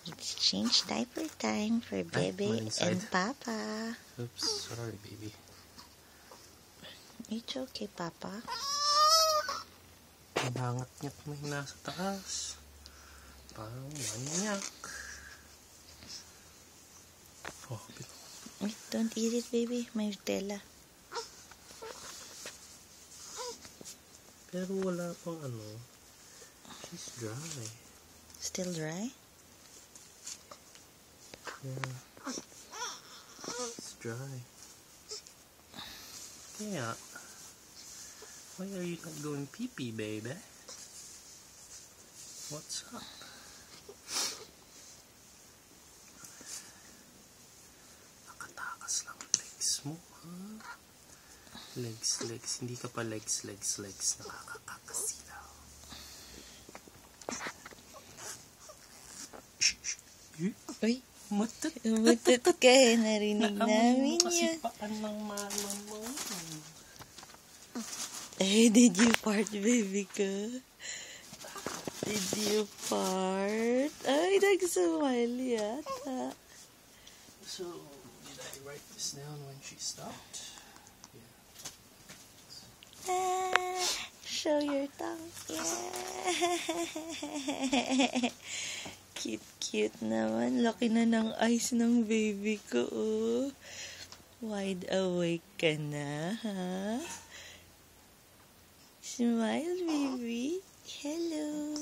It's change diaper time for Bebe and Papa. Oops, sorry, baby. It's okay, Papa. Bangat-ngat mo yung nasa taas. Parang manyak. Oh, Wait, don't eat it, baby. May tela. Pero wala pang ano. She's dry. Still dry? Yeah. It's dry. Yeah. Why are you not going pee-pee, baby? What's up? Nakatakas lang legs mo, ha? Legs. Hindi ka pa legs. Nakakakasilaw. Uy, Mutot. umutot ka eh. Narinig namin kasi yun. paan ng mamang mo. Eh, did you fart, baby ko? Did you fart? Ay, nag-smile yata. So, did I write this down when she stopped? Yeah. Show your tongue. Yeah. Cute naman. Laki na ng eyes ng baby ko. Oh. Wide awake ka na, ha? Smile, baby. Hello.